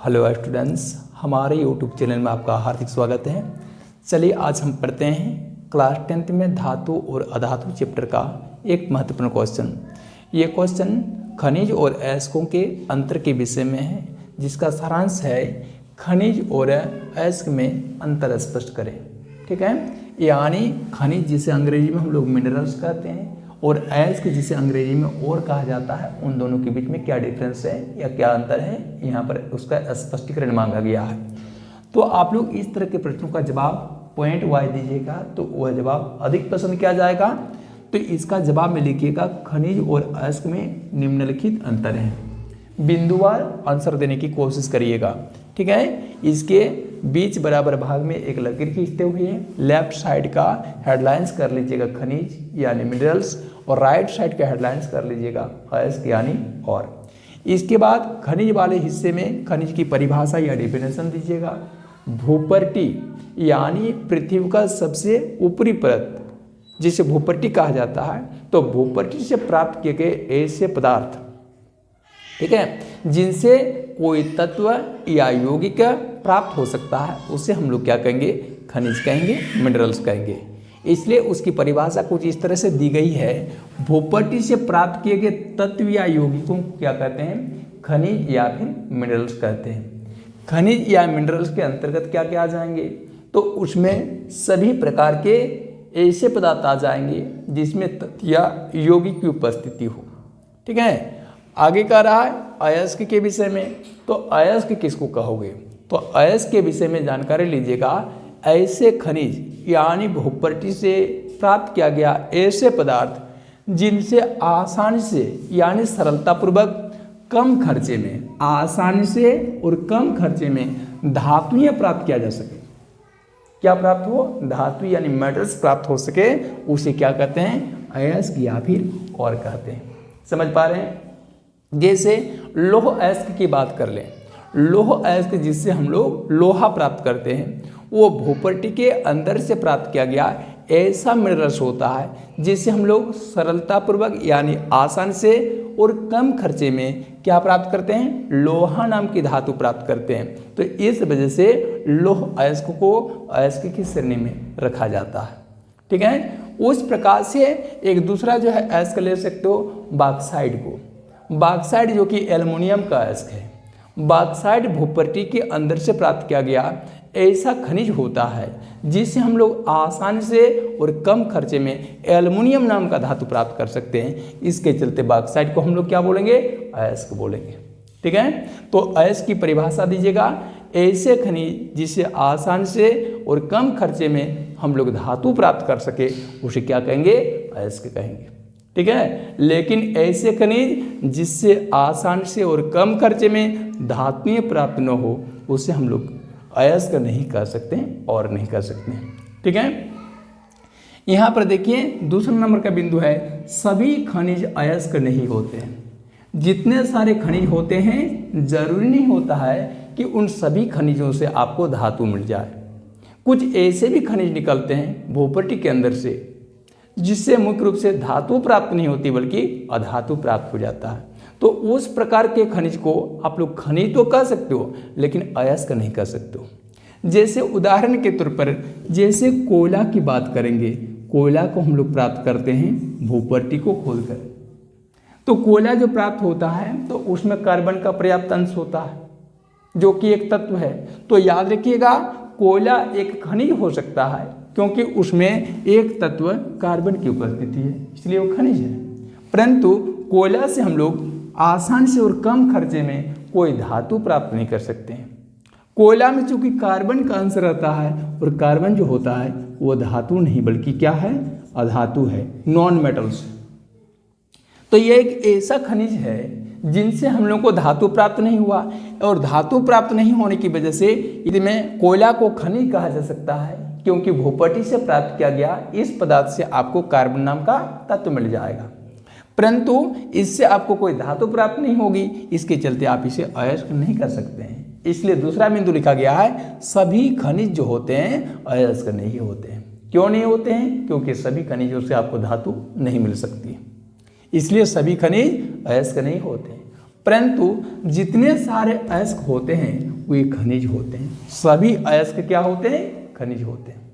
Hello students, हमारे YouTube channel में आपका हार्दिक स्वागत है। चलिए आज हम पढ़ते हैं क्लास 10th में धातु और अधातु चैप्टर का एक महत्वपूर्ण क्वेश्चन। ये क्वेश्चन खनिज और अयस्कों के अंतर के विषय में है, जिसका सारांश है खनिज और अयस्क में अंतर स्पष्ट करें। ठीक है, यानी खनिज जिसे अंग्रेजी में हम लोग मिनरल्स कहते हैं और अयस्क जिसे अंग्रेजी में और कहा जाता है, उन दोनों के बीच में क्या डिफरेंस है या क्या अंतर है, यहाँ पर उसका स्पष्टीकरण मांगा गया है। तो आप लोग इस तरह के प्रश्नों का जवाब पॉइंट वाइज दीजिएगा तो वह जवाब अधिक पसंद किया जाएगा। तो इसका जवाब में लिखिएगा खनिज और अयस्क में निम्नलिखित अंतर है। बिंदुवार आंसर देने की कोशिश करिएगा। ठीक है, इसके बीच बराबर भाग में एक लकीर खींचते हुए लेफ्ट साइड का हेडलाइंस कर लीजिएगा खनिज यानी मिनरल्स और राइट साइड का हेडलाइंस कर लीजिएगा अयस्क यानी और। इसके बाद खनिज वाले हिस्से में खनिज की परिभाषा या डेफिनेशन दीजिएगा। भूपर्टी यानी पृथ्वी का सबसे ऊपरी परत जिसे भूपर्टी कहा जाता है, तो भूपर्टी से प्राप्त किए गए ऐसे पदार्थ, ठीक है, जिनसे कोई तत्व या यौगिक प्राप्त हो सकता है, उसे हम लोग क्या कहेंगे, खनिज कहेंगे, मिनरल्स कहेंगे। इसलिए उसकी परिभाषा कुछ इस तरह से दी गई है। भूपर्टी से प्राप्त किए गए तत्व या यौगिकों को क्या कहते हैं, खनिज या फिर मिनरल्स कहते हैं। खनिज या मिनरल्स के अंतर्गत क्या क्या आ जाएंगे, तो उसमें सभी प्रकार के ऐसे पदार्थ आ जाएंगे जिसमें तत्व या यौगिक की उपस्थिति हो। ठीक है, आगे कह रहा है अयस्क के विषय में। तो अयस्क किसको कहोगे, तो अयस्क के विषय में जानकारी लीजिएगा। ऐसे खनिज यानी भूपर्टी से प्राप्त किया गया ऐसे पदार्थ जिनसे आसानी से यानी सरलतापूर्वक कम खर्चे में, आसानी से और कम खर्चे में धातुएं प्राप्त किया जा सके। क्या प्राप्त हो, धातु यानी मेटल्स प्राप्त हो सके, उसे क्या कहते हैं, अयस्क या फिर और कहते हैं। समझ पा रहे हैं। जैसे लोह अयस्क की बात कर लें, लोह अयस्क जिससे हम लोग लोहा प्राप्त करते हैं, वो भूपर्टी के अंदर से प्राप्त किया गया ऐसा मिनरल्स होता है जिससे हम लोग सरलतापूर्वक यानी आसान से और कम खर्चे में क्या प्राप्त करते हैं, लोहा नाम की धातु प्राप्त करते हैं। तो इस वजह से लोह अयस्क को अयस्क की श्रेणी में रखा जाता है। ठीक है, उस प्रकार से एक दूसरा जो है अयस्क ले सकते हो, बॉक्साइट को। बॉक्साइट जो कि एल्युमिनियम का अयस्क है। बॉक्साइट भूपर्टी के अंदर से प्राप्त किया गया ऐसा खनिज होता है जिससे हम लोग आसानी से और कम खर्चे में एल्युमिनियम नाम का धातु प्राप्त कर सकते हैं। इसके चलते बॉक्साइट को हम लोग क्या बोलेंगे, अयस्क बोलेंगे। ठीक है, तो अयस्क की परिभाषा दीजिएगा। ऐसे खनिज जिससे आसानी से और कम खर्चे में हम लोग धातु प्राप्त कर सके, उसे क्या कहेंगे, अयस्क कहेंगे। ठीक है, लेकिन ऐसे खनिज जिससे आसानी से और कम खर्चे में धातुएं प्राप्त न हो, उसे हम लोग अयस्क नहीं कर सकते और नहीं कर सकते। ठीक है, यहाँ पर देखिए दूसरा नंबर का बिंदु है, सभी खनिज अयस्क नहीं होते हैं। जितने सारे खनिज होते हैं जरूरी नहीं होता है कि उन सभी खनिजों से आपको धातु मिल जाए। कुछ ऐसे भी खनिज निकलते हैं भूपर्टी के अंदर से जिससे मुख्य रूप से धातु प्राप्त नहीं होती बल्कि अधातु प्राप्त हो जाता है। तो उस प्रकार के खनिज को आप लोग खनिज तो कह सकते हो लेकिन अयस्क नहीं कह सकते हो। जैसे उदाहरण के तौर पर जैसे कोयला की बात करेंगे, कोयला को हम लोग प्राप्त करते हैं भूपर्टी को खोदकर। तो कोयला जो प्राप्त होता है तो उसमें कार्बन का पर्याप्त अंश होता है जो कि एक तत्व है। तो याद रखिएगा कोयला एक खनिज हो सकता है क्योंकि उसमें एक तत्व कार्बन की उपस्थिति है, इसलिए वो खनिज है। परंतु कोयला से हम लोग आसान से और कम खर्चे में कोई धातु प्राप्त नहीं कर सकते हैं। कोयला में चूंकि कार्बन का अंश रहता है और कार्बन जो होता है वो धातु नहीं बल्कि क्या है, अधातु है, नॉन मेटल्स। तो ये एक ऐसा खनिज है जिनसे हम लोग को धातु प्राप्त नहीं हुआ और धातु प्राप्त नहीं होने की वजह से इसमें कोयला को खनिज कहा जा सकता है क्योंकि भूपर्टी से प्राप्त किया गया इस पदार्थ से आपको कार्बन नाम का तत्व मिल जाएगा, परंतु इससे आपको कोई धातु प्राप्त नहीं होगी। इसके चलते आप इसे अयस्क नहीं कर सकते हैं। इसलिए दूसरा बिंदु लिखा गया है, सभी खनिज जो होते हैं अयस्क नहीं होते हैं। क्यों नहीं होते हैं, क्योंकि सभी खनिजों से आपको धातु नहीं मिल सकती, इसलिए सभी खनिज अयस्क नहीं होते हैं। परंतु जितने सारे अयस्क होते हैं वे खनिज होते हैं। सभी अयस्क क्या होते हैं? खनिज होते हैं।